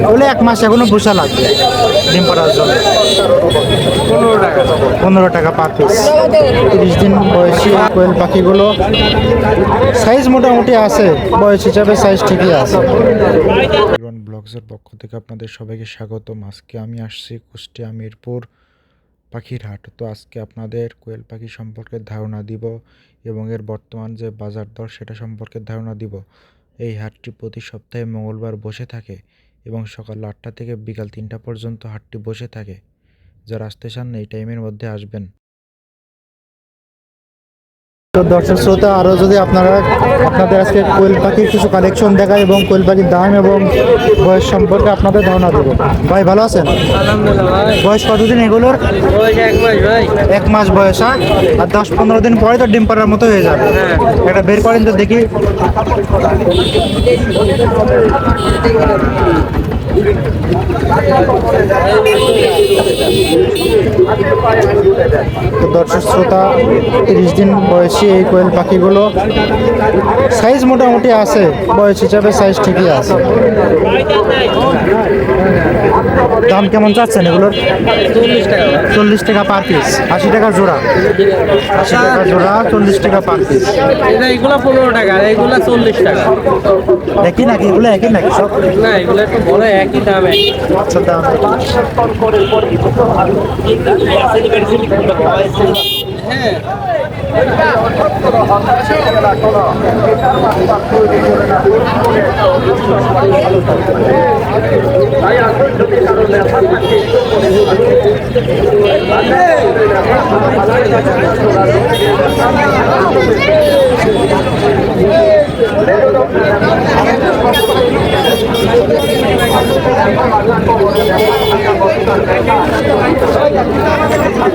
ওগুলো 1 মাস এখনো পোষা লাগবে ডিম পাড়ার জন্য। 15 টাকা পার পিস। 30 দিন বয়সী কোয়েল পাখিগুলো সাইজ মোটামুটি আছে, বয়স হিসাবে সাইজ ঠিকই আছে। ব্লগসের পক্ষ থেকে আপনাদের সবাইকে স্বাগতম। আজকে আমি আসছি কুষ্টিয়া মিরপুর পাখির হাট। তো আজকে আপনাদের কোয়েল পাখি সম্পর্কে ধারণা দিব এবং এর বর্তমান যে বাজার দর সেটা সম্পর্কে ধারণা দিব। এই হাটটি প্রতি সপ্তাহে মঙ্গলবার বসে থাকে এবং সকাল 8টা থেকে বিকাল 3টা পর্যন্ত হাটটি বসে থাকে। যারা আসতে চান এই টাইমের মধ্যে আসবেন। তো দর্শক শ্রোতা, আরও যদি আপনাদের আজকে কোয়েল পাখির কিছু কালেকশন দেখায় এবং কোয়েল পাখির দাম এবং বয়স সম্পর্কে আপনাদের ধারণা দেবো। ভাই ভালো আছেন? বয়স কতদিন এগুলোর? 1 মাস বয়স। আর 10-15 দিন পরে তো ডিম পাড়ার মতো হয়ে যাবে। এটা বের করেন তো দেখি। তো দর্শক শ্রোতা, 30 দিন বয়সী এই কোয়েল পাখিগুলো সাইজ মোটামুটি আছে, বয়স হিসাবে সাইজ ঠিকই আছে। দাম কেমন চাচ্ছেন এগুলোর? 40 টাকা পার পিস। 80 টাকা জোড়া। 80 টাকা জোড়া, 40 টাকা পার পিস। এগুলো 15 টাকা, এগুলো 40 টাকা। একই নাকি? এগুলো একই নাকি সব? না, এগুলো একটু বড়, একই দাম। আচ্ছা, দাম হ্যাঁ।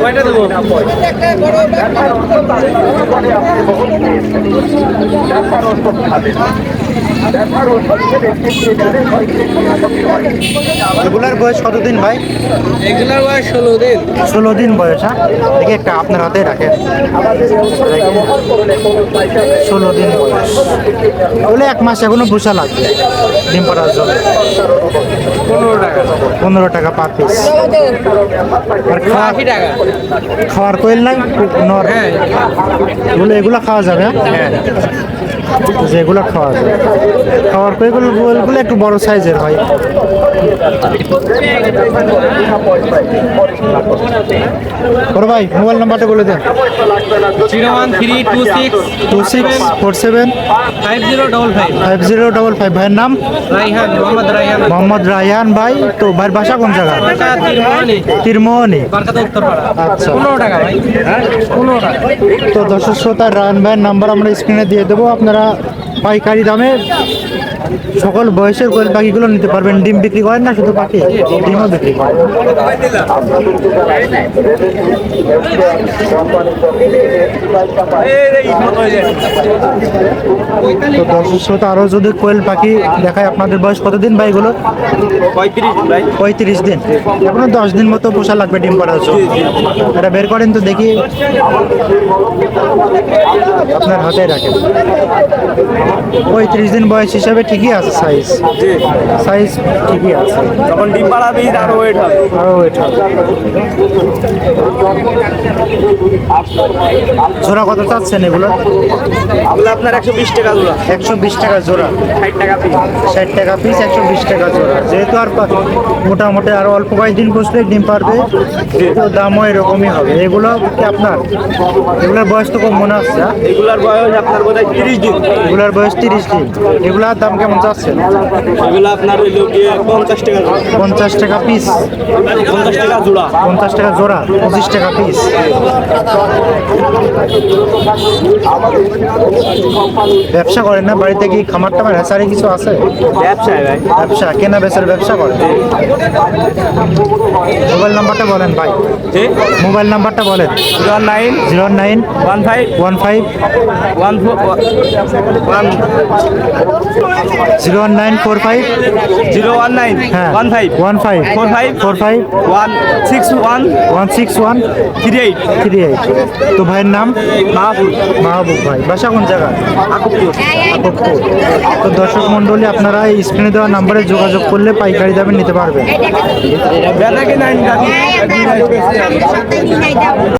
কয়টা দেবো? এগুলার বয়স কতদিন ভাই? এগুলোর বয়স 16 দিন। 16 দিন বয়স। হ্যাঁ, দেখি একটা আপনার হাতে রাখেন। 16 দিন বয়স। ওগুলো 1 মাস এখনো পোষা লাগবে ডিম পাড়ার জন্য। 15 টাকা পার পিস। আর 80 টাকা। খাওয়ার কোয়েল নাই নর? হ্যাঁ, এগুলো খাওয়া যাবে। হ্যাঁ, যেগুলো খাওয়া যায়। খাওয়ার কোয়েলগুলো একটু বড় সাইজের হয়। বড় ভাই, মোবাইল নাম্বারটা বলে দেন। 0132647 5055। 5055। ভাইয়ের নাম? রাইহান, মোহাম্মদ রায়হান ভাই। তো ভাইয়ের বাসা কোন জায়গা? তিরমোহনী। আচ্ছা, 15 টাকা ভাই। 15 টাকা। তো দর্শক শ্রোতা, রায়হান ভাইয়ের নাম্বার আমরা স্ক্রিনে দিয়ে দেবো। আপনারা পাইকারি দামে সকল বয়সের কোয়েল পাখিগুলো নিতে পারবেন। ডিম বিক্রি করেন না শুধু পাখি? ডিমও বিক্রি করেন। তো দর্শক শ্রোতা, আরও যদি কোয়েল পাখি দেখায় আপনাদের বয়স কতদিন ভাই এগুলো? 35 দিন। এখনো 10 দিন মতো পোষা লাগবে ডিম পাড়ার জন্য। এটা বের করেন তো দেখি। আপনার হাতে রাখেন। 35 দিন বয়স হিসাবে ঠিকই আছে সাইজ। সাইজ ঠিকই আছে। যখন ডিম পাড়াবি আরো ওয়েট হবে। জোড়া কত চাচ্ছেন এগুলো? আপনার 120 টাকা জোড়া। 120 টাকা জোড়া। 60 টাকা পিস। 60 টাকা পিস, 120 টাকা জোড়া। যেহেতু আর মোটামুটি আরো অল্প কয়েকদিন বসলে ডিম পারবে, তো দামও এরকমই হবে। এগুলো কি আপনার? এগুলোর বয়স তো কম মনে হচ্ছে। এগুলার বয়স আপনার বোধহয় 30 দিন। এগুলোর বয়স 30 দিন। এগুলার দাম কেমন চাচ্ছেন? এগুলো আপনার হইলো গিয়ে 50 টাকা জোড়া। 50 টাকা পিস। 50 টাকা জোড়া। 50 টাকা জোড়া, 25 টাকা পিস। ব্যবসা করেন না? বাড়িতে কি খামার টামার হ্যাচারি কিছু আছে? ব্যবসায় ভাই। ব্যবসা, কেনা বেচার ব্যবসা করেন? মোবাইল নাম্বারটা বলেন ভাই। মোবাইল নাম্বারটা বলেন। 09 09 15 15 14 14 01945 019 হ্যাঁ 15 15 45 45 161 161 38 38। তো ভাইয়ের নাম মাহবুব মাহবুব ভাই, বাসা কোন জায়গা? আকুবপুর। আটকপুর। তো দর্শক মণ্ডলী, আপনারা এই স্ক্রিনে দেওয়া নাম্বারে যোগাযোগ করলে পাইকারি দামে নিতে পারবেন। বেচা কিনা